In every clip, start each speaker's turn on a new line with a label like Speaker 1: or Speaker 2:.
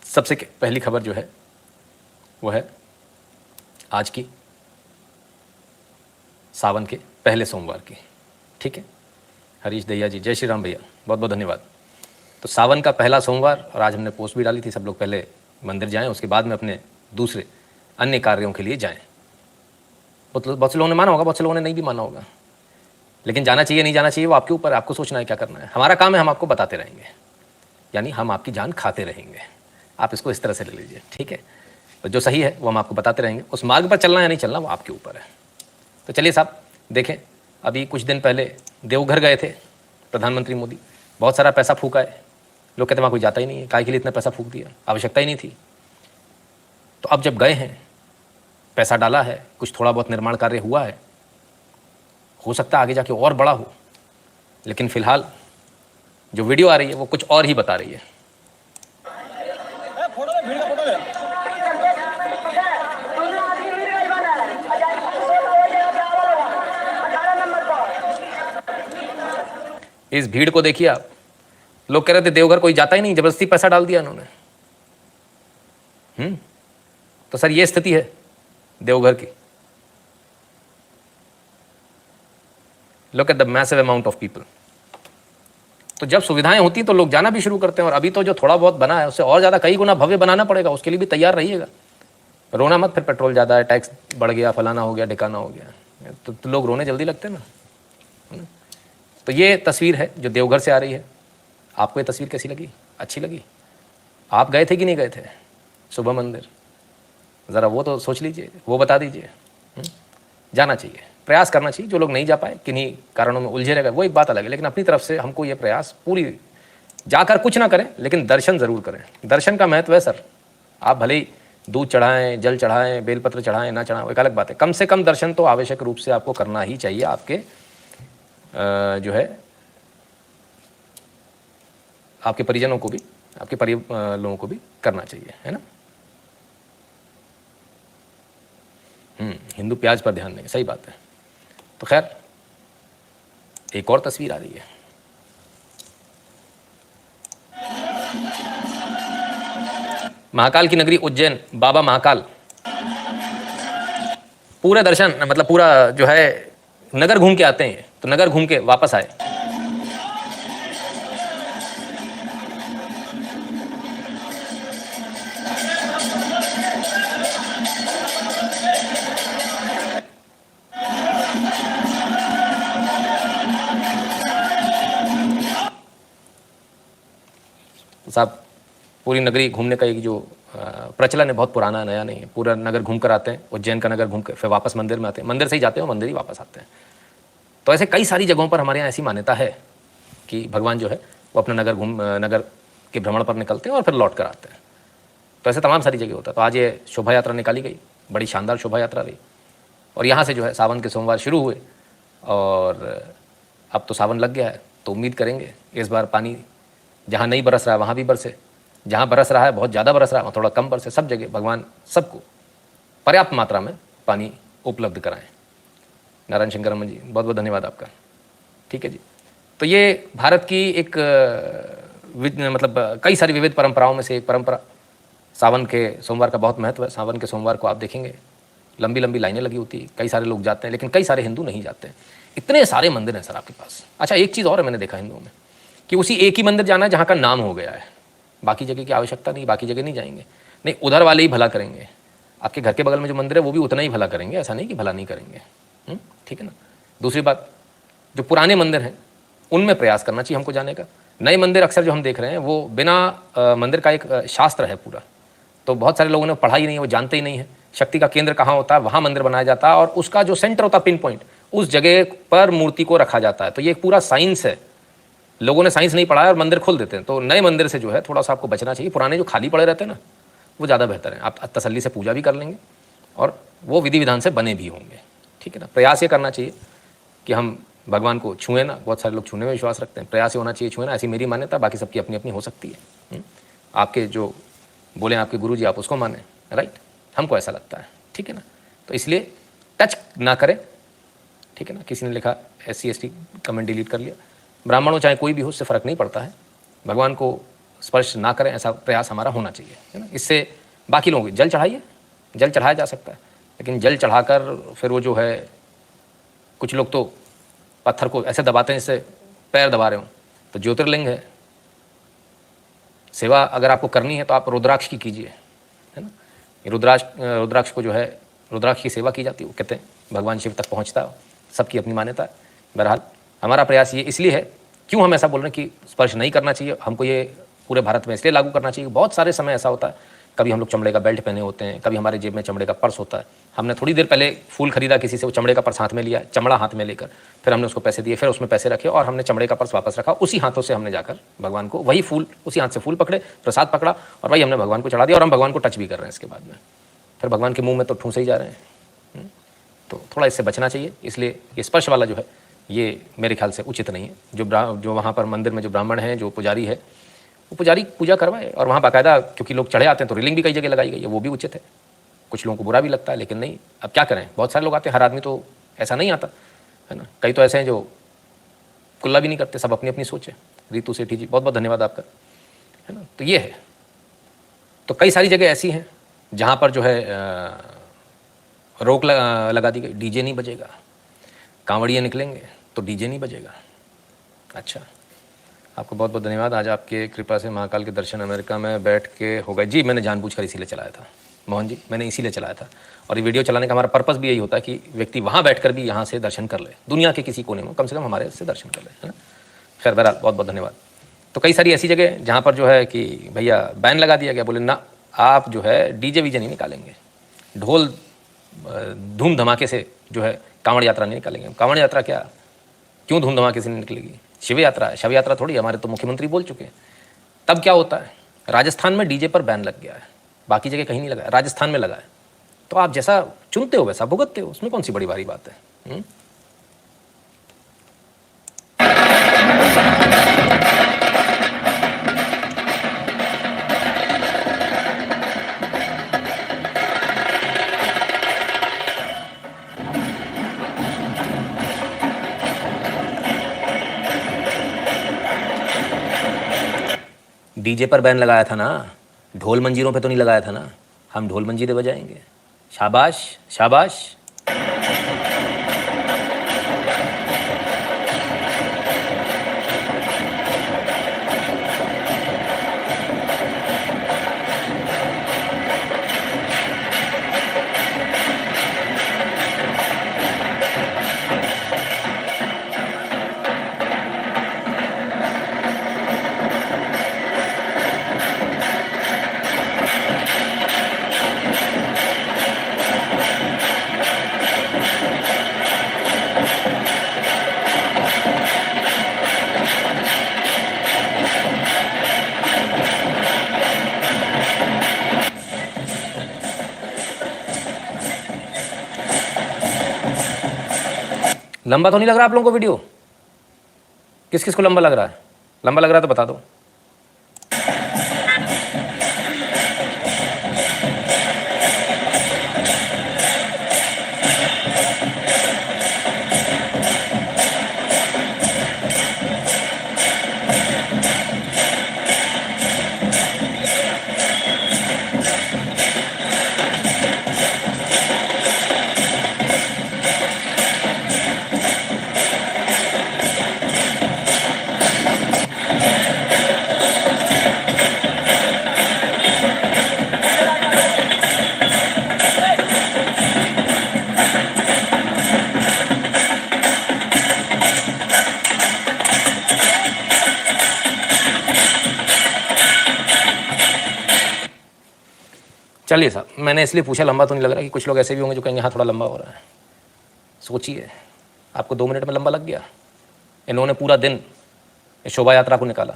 Speaker 1: सबसे पहली खबर जो है वो है आज की, सावन के पहले सोमवार की। ठीक है, हरीश दहिया जी, जय श्री राम भैया, बहुत बहुत धन्यवाद। तो सावन का पहला सोमवार, और आज हमने पोस्ट भी डाली थी, सब लोग पहले मंदिर जाएं, उसके बाद में अपने दूसरे अन्य कार्यों के लिए जाएं। बहुत से लोगों ने माना होगा, बहुत से लोगों ने नहीं भी माना होगा, लेकिन जाना चाहिए नहीं जाना चाहिए वो आपके ऊपर, आपको सोचना है क्या करना है। हमारा काम है हम आपको बताते रहेंगे, यानी हम आपकी जान खाते रहेंगे, आप इसको इस तरह से ले लीजिए। ठीक है, तो जो सही है वो हम आपको बताते रहेंगे, उस मार्ग पर चलना या नहीं चलना वो आपके ऊपर है। तो चलिए साहब देखें, अभी कुछ दिन पहले देवघर गए थे प्रधानमंत्री मोदी, बहुत सारा पैसा फूका है। लोग कहते वहाँ कोई जाता ही नहीं है, काय के लिए इतना पैसा फूक दिया, आवश्यकता ही नहीं थी। तो अब जब गए हैं, पैसा डाला है, कुछ थोड़ा बहुत निर्माण कार्य हुआ है, हो सकता है आगे जाके और बड़ा हो, लेकिन फिलहाल जो वीडियो आ रही है वो कुछ और ही बता रही है। इस भीड़ को देखिए आप, लोग कह रहे थे देवघर कोई जाता ही नहीं, जबरदस्ती पैसा डाल दिया इन्होंने। तो सर ये स्थिति है देवघर की। Look at the massive amount of people. तो जब सुविधाएं होती तो लोग जाना भी शुरू करते हैं, और अभी तो जो थोड़ा बहुत बना है उससे और ज़्यादा कई गुना भव्य बनाना पड़ेगा, उसके लिए भी तैयार रहिएगा। रोना मत फिर पेट्रोल ज़्यादा है, टैक्स बढ़ गया, फलाना हो गया, ढिकाना हो गया, तो लोग रोने जल्दी लगते हैं ना। तो ये तस्वीर है जो देवघर से आ रही है। आपको ये तस्वीर कैसी लगी? अच्छी लगी? आप गए थे कि नहीं गए थे सुबह मंदिर? ज़रा वो तो सोच लीजिए, वो बता दीजिए। जाना चाहिए, प्रयास करना चाहिए। जो लोग नहीं जा पाए, किन्हीं कारणों में उलझे रह गए, वो एक बात अलग है, लेकिन अपनी तरफ से हमको ये प्रयास पूरी, जाकर कुछ ना करें लेकिन दर्शन ज़रूर करें। दर्शन का महत्व है सर। आप भले ही दूध चढ़ाएं, जल चढ़ाएं, बेलपत्र चढ़ाएं, ना चढ़ाएं, एक अलग बात है, कम से कम दर्शन तो आवश्यक रूप से आपको करना ही चाहिए। आपके जो है आपके परिजनों को भी, आपके लोगों को भी करना चाहिए, है ना। हिंदू प्याज पर ध्यान देंगे, सही बात है। तो खैर एक और तस्वीर आ रही है। महाकाल की नगरी उज्जैन, बाबा महाकाल, पूरा दर्शन मतलब पूरा जो है नगर घूम के आते हैं, तो नगर घूम के वापस आए। साहब पूरी नगरी घूमने का एक जो प्रचलन है, बहुत पुराना, नया नहीं है। पूरा नगर घूम कर आते हैं, उज्जैन का नगर घूम कर फिर वापस मंदिर में आते हैं, मंदिर से ही जाते हैं और मंदिर ही वापस आते हैं। तो ऐसे कई सारी जगहों पर हमारे यहाँ ऐसी मान्यता है कि भगवान जो है वो अपना नगर के भ्रमण पर निकलते हैं और फिर लौट कर आते हैं। तो ऐसे तमाम सारी जगह होता है। तो आज ये शोभा यात्रा निकाली गई, बड़ी शानदार शोभा यात्रा रही, और यहाँ से जो है सावन के सोमवार शुरू हुए, और अब तो सावन लग गया है, तो उम्मीद करेंगे इस बार पानी जहाँ नहीं बरस रहा है वहाँ भी बरसे, जहाँ बरस रहा है बहुत ज़्यादा बरस रहा है वहाँ थोड़ा कम बरसे, सब जगह भगवान सबको पर्याप्त मात्रा में पानी उपलब्ध कराएं। नारायण शंकर रमन जी, बहुत बहुत धन्यवाद आपका। ठीक है जी। तो ये भारत की एक मतलब कई सारी विविध परंपराओं में से एक परंपरा, सावन के सोमवार का बहुत महत्व है। सावन के सोमवार को आप देखेंगे लंबी लंबी लाइनें लगी होती है, कई सारे लोग जाते हैं, लेकिन कई सारे हिंदू नहीं जाते हैं। इतने सारे मंदिर हैं सर आपके पास। अच्छा एक चीज़ और है, मैंने देखा हिंदुओं में कि उसी एक ही मंदिर जाना है जहाँ का नाम हो गया है, बाकी जगह की आवश्यकता नहीं, बाकी जगह नहीं जाएंगे। नहीं, उधर वाले ही भला करेंगे, आपके घर के बगल में जो मंदिर है वो भी उतना ही भला करेंगे, ऐसा नहीं कि भला नहीं करेंगे। ठीक है ना। दूसरी बात, जो पुराने मंदिर हैं उनमें प्रयास करना चाहिए हमको जाने का। नए मंदिर अक्सर जो हम देख रहे हैं वो बिना मंदिर का एक शास्त्र है पूरा, तो बहुत सारे लोगों ने पढ़ा ही नहीं है, वो जानते ही नहीं है शक्ति का केंद्र कहाँ होता है, वहाँ मंदिर बनाया जाता है, और उसका जो सेंटर होता है, पिन पॉइंट, उस जगह पर मूर्ति को रखा जाता है। तो ये एक पूरा साइंस है, लोगों ने साइंस नहीं पढ़ा है और मंदिर खोल देते हैं। तो नए मंदिर से जो है थोड़ा सा आपको बचना चाहिए। पुराने जो खाली पड़े रहते हैं ना, वो ज़्यादा बेहतर है। आप तसल्ली से पूजा भी कर लेंगे और वो विधि विधान से बने भी होंगे। ठीक है ना। प्रयास ये करना चाहिए कि हम भगवान को छुएं ना, बहुत सारे लोग छूने में विश्वास रखते हैं, प्रयास ये होना चाहिए छुए ना, ऐसी मेरी मान्यता, बाकी सबकी अपनी अपनी हो सकती है। आपके जो बोले आपके गुरु जी, आप उसको माने, राइट, हमको ऐसा लगता है। ठीक है ना। तो इसलिए टच ना करें। ठीक है ना। किसी ने लिखा SC ST, कमेंट डिलीट कर लिया। ब्राह्मण हो चाहे कोई भी हो, उससे फ़र्क नहीं पड़ता है। भगवान को स्पर्श ना करें, ऐसा प्रयास हमारा होना चाहिए, है ना। इससे बाकी लोगों को जल चढ़ाइए, जल चढ़ाया जा सकता है, लेकिन जल चढ़ाकर फिर वो जो है, कुछ लोग तो पत्थर को ऐसे दबाते हैं जैसे पैर दबा रहे हो, तो ज्योतिर्लिंग है। सेवा अगर आपको करनी है तो आप रुद्राक्ष की कीजिए, है ना। रुद्राक्ष को जो है, रुद्राक्ष की सेवा की जाती है, वो कहते हैं भगवान शिव तक पहुंचता है, सबकी अपनी मान्यता है। बहरहाल हमारा प्रयास ये इसलिए है, क्यों हम ऐसा बोल रहे हैं कि स्पर्श नहीं करना चाहिए, हमको ये पूरे भारत में इसलिए लागू करना चाहिए। बहुत सारे समय ऐसा होता है, कभी हम लोग चमड़े का बेल्ट पहने होते हैं, कभी हमारे जेब में चमड़े का पर्स होता है, हमने थोड़ी देर पहले फूल खरीदा किसी से, वो चमड़े का पर्स हाथ में लिया, चमड़ा हाथ में लेकर फिर हमने उसको पैसे दिए, फिर उसमें पैसे रखे और हमने चमड़े का पर्स वापस रखा, उसी हाथों से हमने जाकर भगवान को वही फूल, उसी हाथ से फूल पकड़े, प्रसाद पकड़ा और वही हमने भगवान को चढ़ा दिया और हम भगवान को टच भी कर रहे हैं इसके बाद में, फिर भगवान के मुंह में तो ठूंसे ही जा रहे हैं। तो थोड़ा इससे बचना चाहिए। इसलिए ये स्पर्श वाला जो है ये मेरे ख्याल से उचित नहीं है। जो वहाँ पर मंदिर में जो ब्राह्मण हैं, जो पुजारी है, वो पुजारी पूजा करवाए और वहाँ बाकायदा, क्योंकि लोग चढ़े आते हैं तो रेलिंग भी कई जगह लगाई गई है, वो भी उचित है। कुछ लोगों को बुरा भी लगता है, लेकिन नहीं, अब क्या करें, बहुत सारे लोग आते हैं, हर आदमी तो ऐसा नहीं आता, है ना। कई तो ऐसे हैं जो कुल्ला भी नहीं करते, सब अपनी अपनी सोच है। रितु सेठी जी, बहुत बहुत धन्यवाद आपका, है ना। तो ये है, तो कई सारी जगह ऐसी हैं जहाँ पर जो है रोक लगा दी गई, डीजे नहीं बजेगा, कांवड़िए निकलेंगे तो डीजे नहीं बजेगा। अच्छा, आपको बहुत बहुत धन्यवाद। आज आपके कृपा से महाकाल के दर्शन अमेरिका में बैठ के हो गए। जी, मैंने जानबूझकर इसीलिए चलाया था मोहन जी, मैंने इसीलिए चलाया था। और ये वीडियो चलाने का हमारा पर्पस भी यही होता है कि व्यक्ति वहाँ बैठकर भी यहाँ से दर्शन कर ले, दुनिया के किसी कोने में, कम से कम हमारे से दर्शन कर ले, है ना। खैर बहरहाल बहुत बहुत धन्यवाद। तो कई सारी ऐसी जगह जहाँ पर जो है कि भैया बैन लगा दिया गया, बोले ना आप जो है डीजे वीजे नहीं निकालेंगे, ढोल धूम धमाके से जो है कांवड़ यात्रा नहीं निकालेंगे। कांवड़ यात्रा क्या, क्यों धूम धमाके से नहीं निकलेगी? शिव यात्रा है, शव यात्रा थोड़ी। हमारे तो मुख्यमंत्री बोल चुके हैं। तब क्या होता है, राजस्थान में डीजे पर बैन लग गया है, बाकी जगह कहीं नहीं लगा है, राजस्थान में लगा है। तो आप जैसा चुनते हो वैसा भुगतते हो, उसमें कौन सी बड़ी भारी बात है। डीजे पर बैन लगाया था ना, ढोल मंजीरों पे तो नहीं लगाया था ना। हम ढोल मंजीरे बजाएंगे। शाबाश शाबाश। लंबा तो नहीं लग रहा आप लोगों को वीडियो? किस किस को लंबा लग रहा है? लंबा लग रहा है तो बता दो। चलिए साहब, मैंने इसलिए पूछा लंबा तो नहीं लग रहा कि कुछ लोग ऐसे भी होंगे जो कहेंगे हाँ थोड़ा लंबा हो रहा है। सोचिए, आपको 2 मिनट में लंबा लग गया। इन्होंने पूरा दिन इस शोभा यात्रा को निकाला,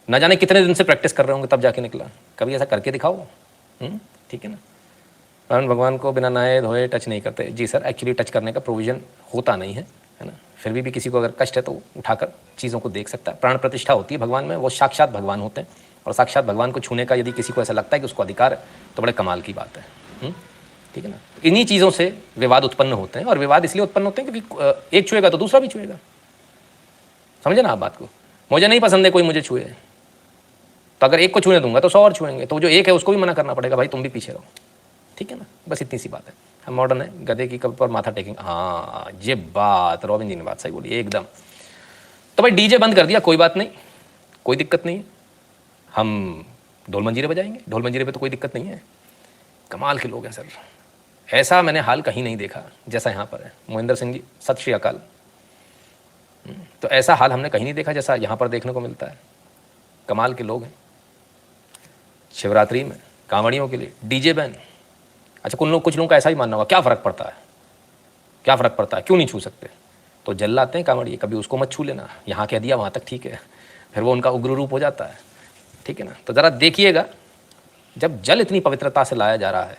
Speaker 1: न जाने कितने दिन से प्रैक्टिस कर रहे होंगे तब जाके निकला। कभी ऐसा करके दिखाओ, ठीक है ना। कारण भगवान को बिना नहाए धोए टच नहीं करते। जी सर, एक्चुअली टच करने का प्रोविज़न होता नहीं है ना। फिर भी किसी को अगर कष्ट है तो उठाकर चीज़ों को देख सकता है। प्राण प्रतिष्ठा होती है भगवान में, वो साक्षात भगवान होते हैं। और साक्षात भगवान को छूने का यदि किसी को ऐसा लगता है कि उसको अधिकार है तो बड़े कमाल की बात है, ठीक है ना। इन्हीं चीज़ों से विवाद उत्पन्न होते हैं, और विवाद इसलिए उत्पन्न होते हैं क्योंकि एक छुएगा तो दूसरा भी छुएगा। समझे ना आप बात को? मुझे नहीं पसंद है कोई मुझे छुए, तो अगर एक को छूने दूंगा तो 100 और छुएंगे, तो जो एक है उसको भी मना करना पड़ेगा, भाई तुम भी पीछे रहो, ठीक है ना। बस इतनी सी बात है। हम मॉडर्न है, गधे की कब्र पर माथा टेकेंगे। हाँ ये बात रॉबिन जी ने बात सही बोली एकदम। तो भाई डीजे बंद कर दिया, कोई बात नहीं, कोई दिक्कत नहीं है, हम ढोल मंजीरे बजाएंगे, ढोल मंजीरे पे तो कोई दिक्कत नहीं है। कमाल के लोग हैं सर, ऐसा मैंने हाल कहीं नहीं देखा जैसा यहाँ पर है। मोहिंदर सिंह जी सत श्री अकाल। तो ऐसा हाल हमने कहीं नहीं देखा जैसा यहाँ पर देखने को मिलता है। कमाल के लोग हैं। शिवरात्रि में कांवड़ियों के लिए डीजे बैन। अच्छा कुछ लोगों का ऐसा ही मानना होगा, क्या फ़र्क पड़ता है, क्या फ़र्क पड़ता है, क्यों नहीं छू सकते। तो जल लाते हैं कांवड़िए, कभी उसको मत छू लेना, यहाँ कह दिया वहाँ तक ठीक है, फिर वो उनका उग्र रूप हो जाता है, ठीक है ना। तो ज़रा देखिएगा, जब जल इतनी पवित्रता से लाया जा रहा है,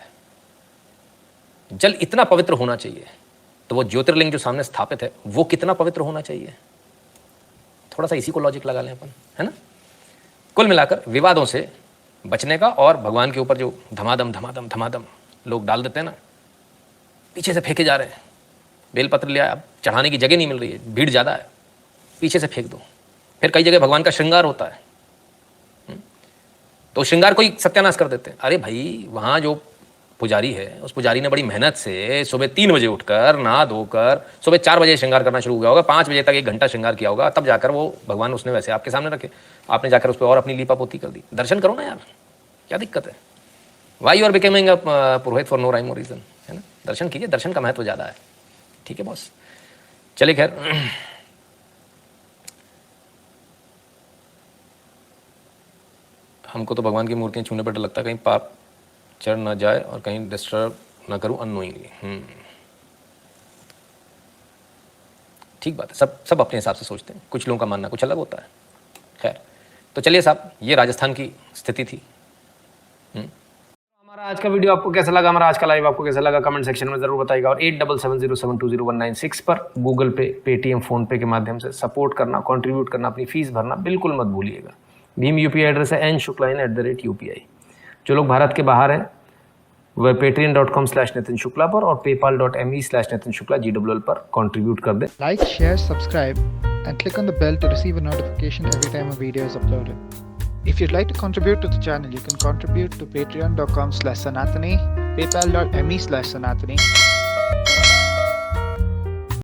Speaker 1: जल इतना पवित्र होना चाहिए, तो वो ज्योतिर्लिंग जो सामने स्थापित है वो कितना पवित्र होना चाहिए। थोड़ा सा इसी को लॉजिक लगा लें अपन, है ना। कुल मिलाकर विवादों से बचने का, और भगवान के ऊपर जो धमाधम धमाधम धमाधम लोग डाल देते हैं ना, पीछे से फेंके जा रहे हैं। बेलपत्र लिया, अब चढ़ाने की जगह नहीं मिल रही है, भीड़ ज़्यादा है, पीछे से फेंक दो। फिर कई जगह भगवान का श्रृंगार होता है, तो श्रृंगार को ही सत्यानाश कर देते हैं। अरे भाई वहाँ जो पुजारी है, उस पुजारी ने बड़ी मेहनत से सुबह 3 बजे उठकर नहा धोकर सुबह 4 बजे श्रृंगार करना शुरू किया होगा, 5 बजे तक 1 घंटा श्रृंगार किया होगा, तब जाकर वो भगवान उसने वैसे आपके सामने रखे, आपने जाकर उस पर और अपनी लीपापोती कर दी। दर्शन करो ना यार, क्या दिक्कत है। Why you are becoming a purohit for no rhyme और रीजन, है ना। दर्शन कीजिए, दर्शन का महत्व ज़्यादा है, ठीक है बॉस। चलिए खैर, हमको तो भगवान की मूर्तियाँ छूने पर डर लगता है, कहीं पाप चढ़ ना जाए और कहीं डिस्टर्ब ना करूँ अननोइंगली। ठीक बात है, सब अपने हिसाब से सोचते हैं, कुछ लोगों का मानना कुछ अलग होता है। खैर तो चलिए साहब, ये राजस्थान की स्थिति थी। हमारा आज का वीडियो आपको कैसा लगा, हमारा आज का लाइव आपको कैसा लगा, कमेंट सेक्शन में जरूर बताइएगा। और 8770720196 पर गूगल पे, पेटीएम, फोन पे के माध्यम से सपोर्ट करना, कंट्रीब्यूट करना, अपनी फीस भरना बिल्कुल मत भूलिएगा। भीम यूपीआई एड्रेस है n.shukla@UPI। जो लोग भारत के बाहर हैं वह patreon.com/नितिन शुक्ला पर और paypal.me/नितिन शुक्ला GWL पर कंट्रीब्यूट कर दें।
Speaker 2: Like, share, subscribe and click on the bell to receive a notification every time a video is uploaded. If you'd like to contribute to the channel, you can contribute to patreon.com/Sanatani, paypal.me/Sanatani